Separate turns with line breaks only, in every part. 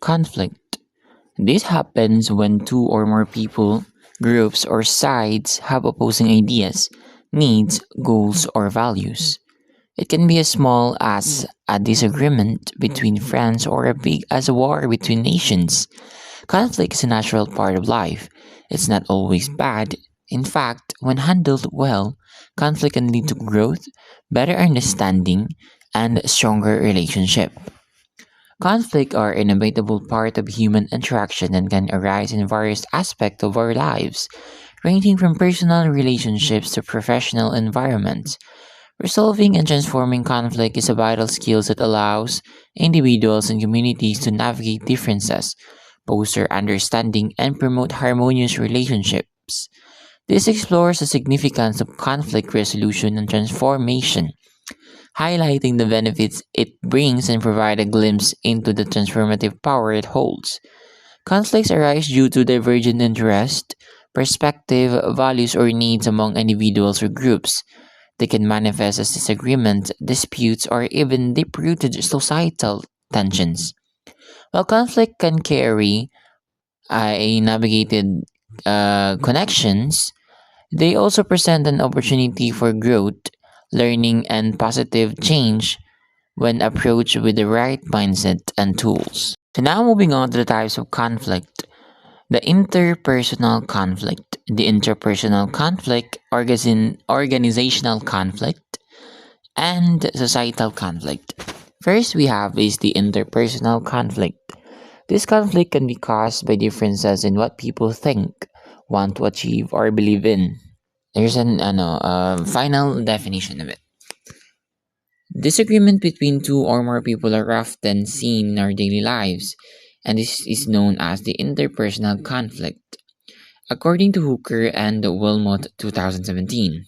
Conflict. This happens when two or more people, groups, or sides have opposing ideas, needs, goals, or values. It can be as small as a disagreement between friends or as big as a war between nations. Conflict is a natural part of life. It's not always bad. In fact, when handled well, conflict can lead to growth, better understanding, and stronger relationship. Conflict are an inevitable part of human interaction and can arise in various aspects of our lives, ranging from personal relationships to professional environments. Resolving and transforming conflict is a vital skill that allows individuals and communities to navigate differences, foster understanding, and promote harmonious relationships. This explores the significance of conflict resolution and transformation, highlighting the benefits it brings and provide a glimpse into the transformative power it holds. Conflicts arise due to divergent interest, perspective, values, or needs among individuals or groups. They can manifest as disagreement, disputes, or even deep-rooted societal tensions. While conflict can carry a navigated connections, they also present an opportunity for growth, learning, and positive change when approached with the right mindset and tools. So now moving on to the types of conflict. The interpersonal conflict, the interpersonal conflict, organizational conflict, and societal conflict. First, we have is the interpersonal conflict. This conflict can be caused by differences in what people think, want to achieve, or believe in. There's an final definition of it. Disagreement between two or more people are often seen in our daily lives, and this is known as the interpersonal conflict. According to Hooker and Wilmot 2017,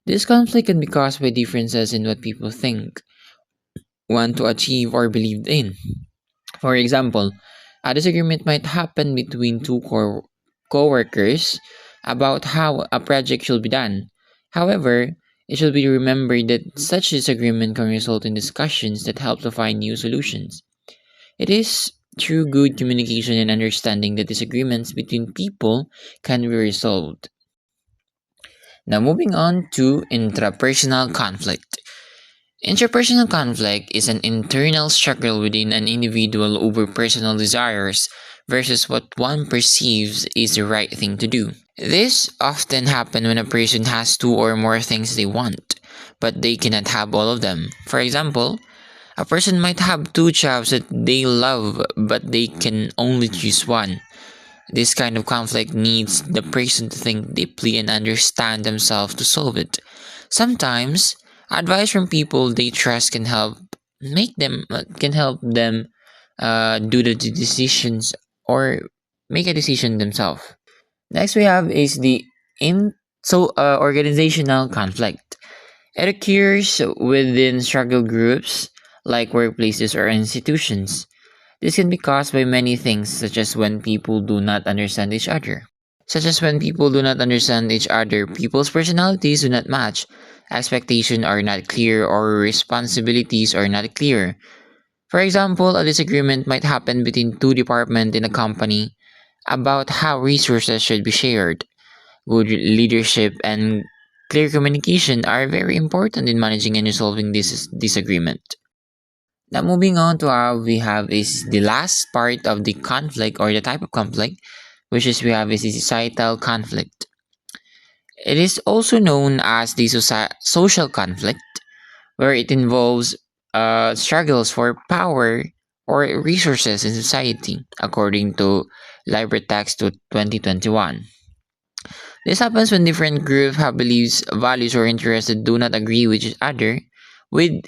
this conflict can be caused by differences in what people think, want to achieve, or believe in. For example, a disagreement might happen between two co-workers about how a project should be done. However, it should be remembered that such disagreement can result in discussions that help to find new solutions. It is through good communication and understanding that disagreements between people can be resolved. Now, moving on to intrapersonal conflict. Interpersonal conflict is an internal struggle within an individual over personal desires versus what one perceives is the right thing to do. This often happens when a person has two or more things they want, but they cannot have all of them. For example, a person might have two jobs that they love, but they can only choose one. This kind of conflict needs the person to think deeply and understand themselves to solve it. Sometimes, advice from people they trust can help them do the decisions or make a decision themselves. Next, we have is the organizational conflict. It occurs within struggle groups like workplaces or institutions. This can be caused by many things, such as when people do not understand each other. People's personalities do not match, expectations are not clear, or responsibilities are not clear. For example, a disagreement might happen between two departments in a company about how resources should be shared. Good leadership and clear communication are very important in managing and resolving this disagreement. Now, moving on to how we have is the last part of the conflict or the type of conflict, which is we have is the societal conflict. It is also known as the social conflict, where it involves struggles for power or resources in society, according to LibreText to 2021. This happens when different groups have beliefs, values, or interests that do not agree with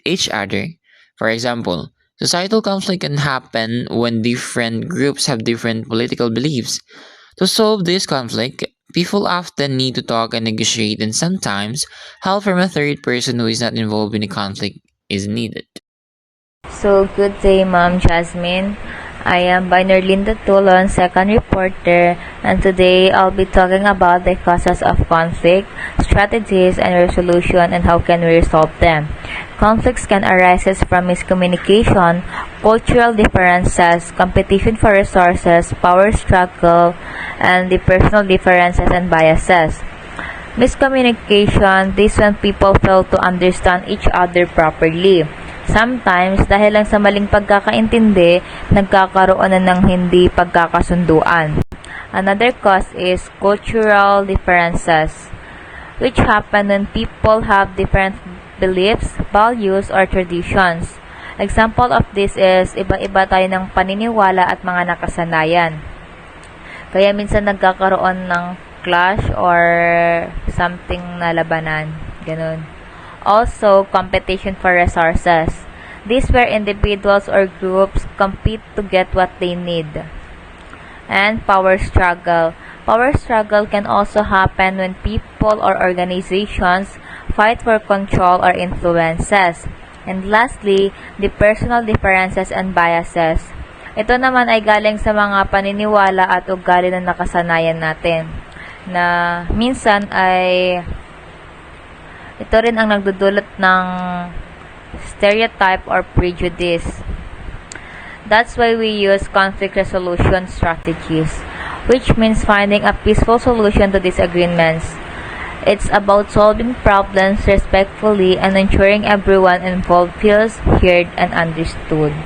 each other. For example, societal conflict can happen when different groups have different political beliefs. To solve this conflict, people often need to talk and negotiate, and sometimes help from a third person who is not involved in the conflict is needed.
So, good day, Ma'am Jasmine. I am Nerlinda Tulon, second reporter, and today I'll be talking about the causes of conflict, strategies and resolution, and how can we resolve them. Conflicts can arise from miscommunication, cultural differences, competition for resources, power struggle, and the personal differences and biases. Miscommunication, this when people fail to understand each other properly. Sometimes, dahil lang sa maling pagkakaintindi, nagkakaroon na ng hindi pagkakasunduan. Another cause is cultural differences, which happen when people have different beliefs, values, or traditions. Example of this is iba-iba tayo ng paniniwala at mga nakasanayan. Kaya minsan nagkakaroon ng clash or something na labanan. Ganun. Also, competition for resources. These where individuals or groups compete to get what they need. And power struggle. Power struggle can also happen when people or organizations fight for control or influences. And lastly, the personal differences and biases. Ito naman ay galing sa mga paniniwala at ugali na nakasanayan natin na minsan ay ito rin ang nagdudulot ng stereotype or prejudice. That's why we use conflict resolution strategies, which means finding a peaceful solution to disagreements. It's about solving problems respectfully and ensuring everyone involved feels heard and understood.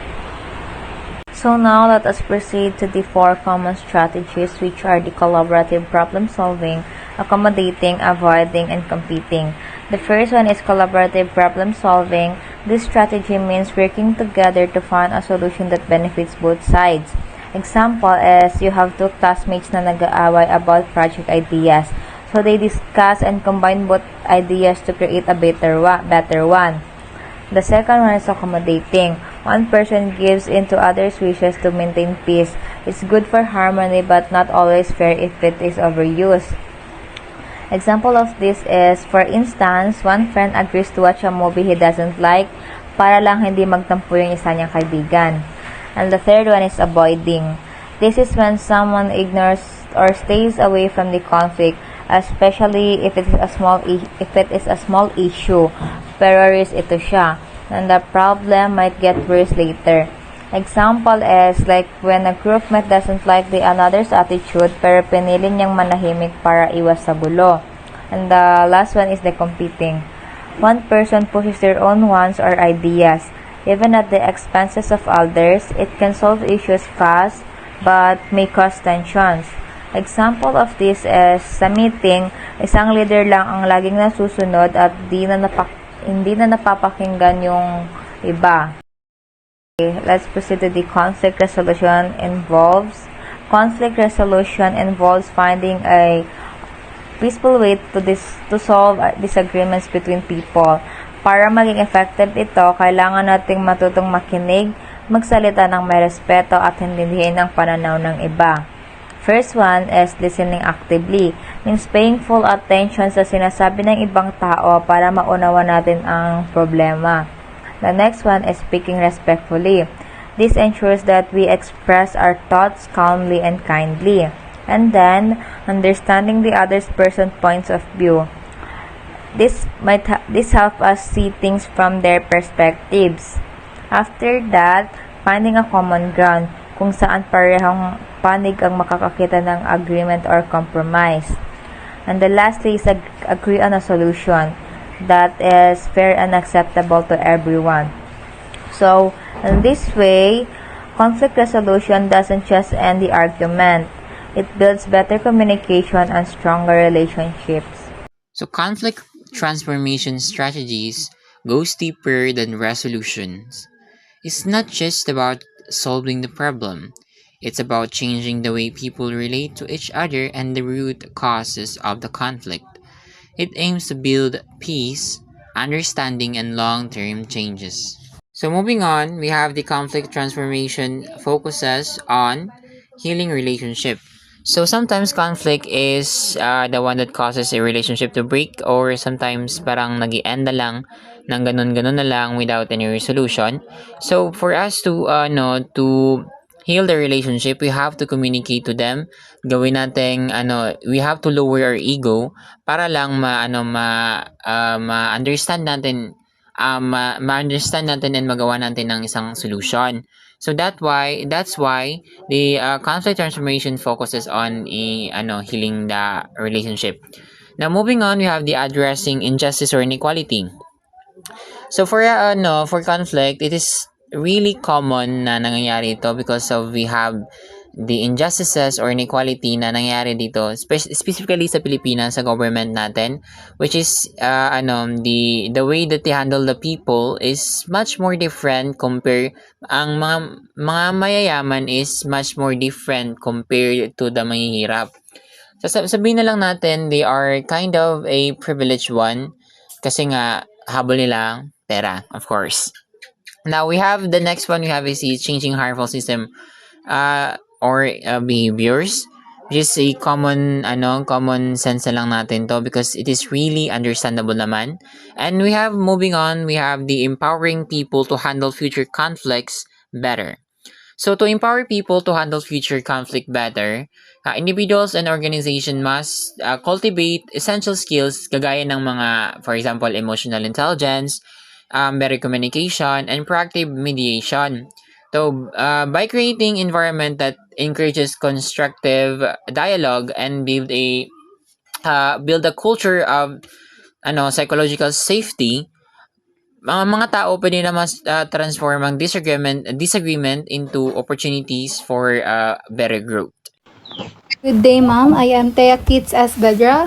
So now let us proceed to the four common strategies, which are the collaborative problem solving, accommodating, avoiding, and competing. The first one is collaborative problem solving. This strategy means working together to find a solution that benefits both sides. Example is you have two classmates na nag-aaway about project ideas. So they discuss and combine both ideas to create a better one. The second one is accommodating. One person gives in to others' wishes to maintain peace. It's good for harmony but not always fair if it is overused. Example of this is, for instance, one friend agrees to watch a movie he doesn't like para lang hindi magtampo yung isa niyang kaibigan. And the third one is avoiding. This is when someone ignores or stays away from the conflict, especially if it is a small issue, pero risk ito siya, and the problem might get worse later. Example is like when a groupmate doesn't like the another's attitude pero pinili niyang manahimik para iwas sa gulo. And the last one is the competing. One person pushes their own wants or ideas. Even at the expenses of others, it can solve issues fast but may cause tensions. Example of this is sa meeting, isang leader lang ang laging nasusunod at hindi na napapakinggan yung iba. Okay, let's proceed to the conflict resolution involves. Conflict resolution involves finding a peaceful way to solve disagreements between people. Para maging effective ito, kailangan nating matutong makinig, magsalita ng may respeto at hindihin ang pananaw ng iba. First one is listening actively, means paying full attention sa sinasabi ng ibang tao para maunawa natin ang problema. The next one is speaking respectfully. This ensures that we express our thoughts calmly and kindly. And then, understanding the other person's points of view. This help us see things from their perspectives. After that, finding a common ground, kung saan parehong panig ang makakakita ng agreement or compromise. And the lastly is agree on a solution that is fair and acceptable to everyone. So, in this way, conflict resolution doesn't just end the argument. It builds better communication and stronger relationships.
So, conflict transformation strategies goes deeper than resolutions. It's not just about solving the problem. It's about changing the way people relate to each other and the root causes of the conflict. It aims to build peace, understanding, and long-term changes. So moving on, we have the conflict transformation focuses on healing relationship. So sometimes conflict is the one that causes a relationship to break, or sometimes parang nag-i-end na lang ng ganun-ganun na lang without any resolution. So for us to heal the relationship, we have to communicate to them. Gawin nating we have to lower our ego para lang ma-understand natin, ma-understand natin and magawa natin ng isang solution. So that's why the conflict transformation focuses on healing the relationship. Now moving on, we have the addressing injustice or inequality. So for conflict, it is really common na nangyayari ito because of we have the injustices or inequality na nangyayari dito, specifically sa Pilipinas, sa government natin, which is the way that they handle the people is much more different compare ang mga mayayaman is much more different compared to the mahihirap. So sabihin na lang natin they are kind of a privileged one kasi nga habol nila pera, of course. Now we have the next one we have is the changing harmful system or behaviors, which is a common sense na lang natin to because it is really understandable naman. And we have moving on, we have the empowering people to handle future conflicts better. So to empower people to handle future conflict better, individuals and organization must cultivate essential skills kagaya ng mga, for example, emotional intelligence, better communication, and proactive mediation. So, by creating environment that encourages constructive dialogue and build a culture of psychological safety, mga tao pwede na mas transform ang disagreement into opportunities for better growth.
Good day, ma'am. I am Thea Kits S. Vedra.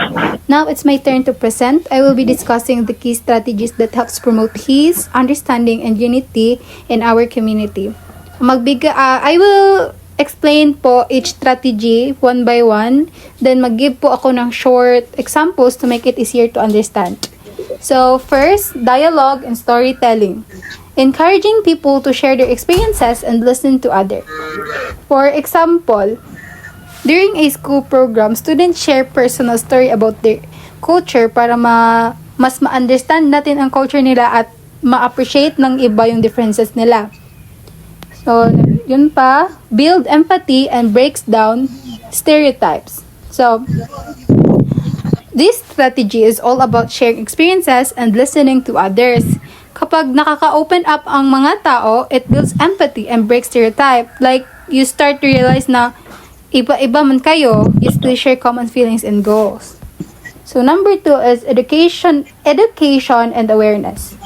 Now it's my turn to present. I will be discussing the key strategies that helps promote peace, understanding, and unity in our community. I will explain po each strategy one by one. Then mag-give po ako ng short examples to make it easier to understand. So first, dialogue and storytelling. Encouraging people to share their experiences and listen to others. For example, during a school program, students share personal story about their culture para mas ma-understand natin ang culture nila at ma-appreciate ng iba yung differences nila. So, yun pa, build empathy and breaks down stereotypes. So, this strategy is all about sharing experiences and listening to others. Kapag nakaka-open up ang mga tao, it builds empathy and breaks stereotype. Like, you start to realize na iba-iba man kayo, you still share common feelings and goals. So, number 2 is education and awareness.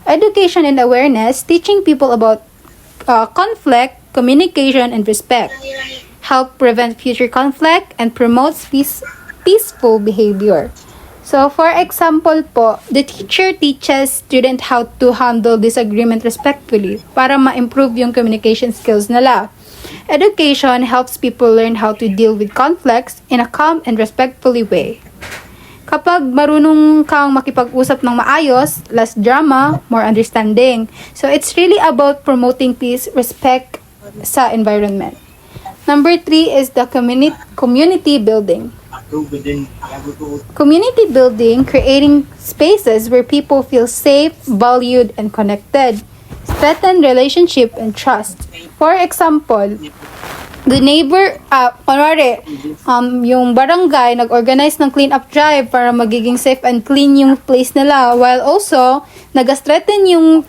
Education and awareness, teaching people about conflict, communication, and respect. Help prevent future conflict and promotes peaceful behavior. So, for example po, the teacher teaches student how to handle disagreement respectfully para ma-improve yung communication skills nila. Education helps people learn how to deal with conflicts in a calm and respectfully way. Kapag marunong kang makipag-usap ng maayos, less drama, more understanding. So, it's really about promoting peace, respect sa environment. Number 3 is the community building. Community building, creating spaces where people feel safe, valued, and connected. Strengthen relationship and trust. For example, the neighbor, yung barangay nag-organize ng clean-up drive para magiging safe and clean yung place nila, while also nag-strengthen yung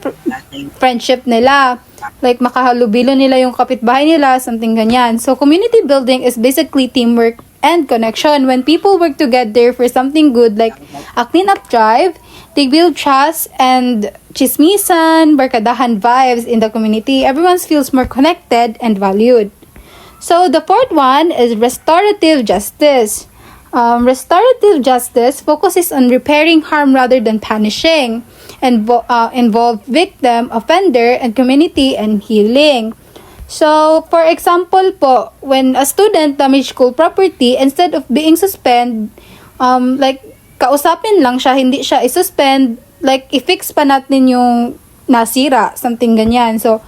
friendship nila. Like, makahalubilo nila yung kapitbahay nila, something ganyan. So, community building is basically teamwork and connection. When people work together for something good, like a clean-up drive, they build trust and chismisan, barkadahan vibes in the community. Everyone feels more connected and valued. So, the fourth one is restorative justice. Restorative justice focuses on repairing harm rather than punishing, and involve victim, offender, and community and healing. So, for example po, when a student damage school property, instead of being suspended, kausapin lang siya, hindi siya i-suspend, like, i-fix pa natin yung nasira, something ganyan. So,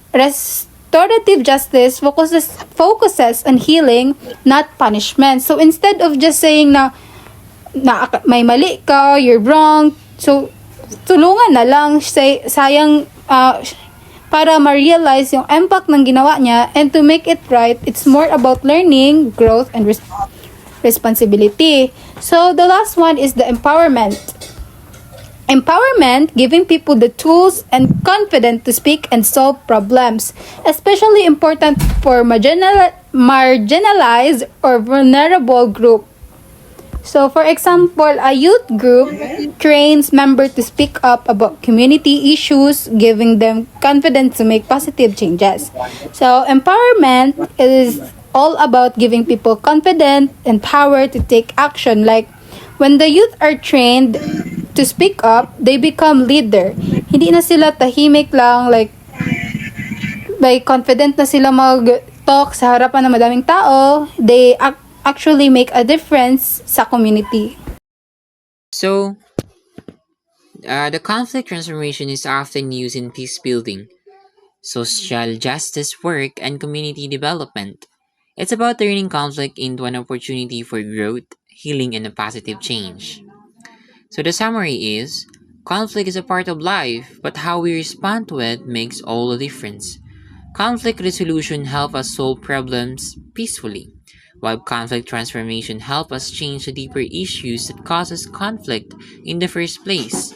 restorative justice focuses on healing, not punishment. So, instead of just saying na may mali ka, you're wrong, so, tulungan na lang, sayang, para ma-realize yung impact ng ginawa niya, and to make it right, it's more about learning, growth, and responsibility. So the last one is the empowerment. Empowerment, giving people the tools and confidence to speak and solve problems, especially important for marginalized or vulnerable group. So, for example, a youth group trains members to speak up about community issues, giving them confidence to make positive changes. So, empowerment is all about giving people confidence and power to take action. Like, when the youth are trained to speak up, they become leader. Hindi na sila tahimik lang, like, by confident na sila mag-talk sa harapan ng madaming tao, they actually make a difference sa community.
So, the conflict transformation is often used in peace building, social justice work, and community development. It's about turning conflict into an opportunity for growth, healing, and a positive change. So, the summary is conflict is a part of life, but how we respond to it makes all the difference. Conflict resolution helps us solve problems peacefully, while conflict transformation helps us change the deeper issues that causes conflict in the first place.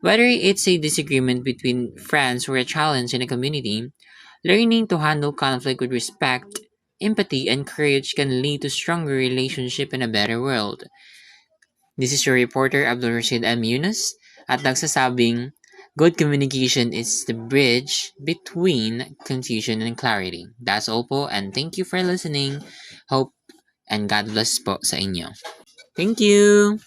Whether it's a disagreement between friends or a challenge in a community, learning to handle conflict with respect, empathy, and courage can lead to stronger relationship and a better world. This is your reporter Abdul Rashid M. Yunus at nagsasabing, good communication is the bridge between confusion and clarity. That's all po, and thank you for listening. Hope and God bless po sa inyo. Thank you!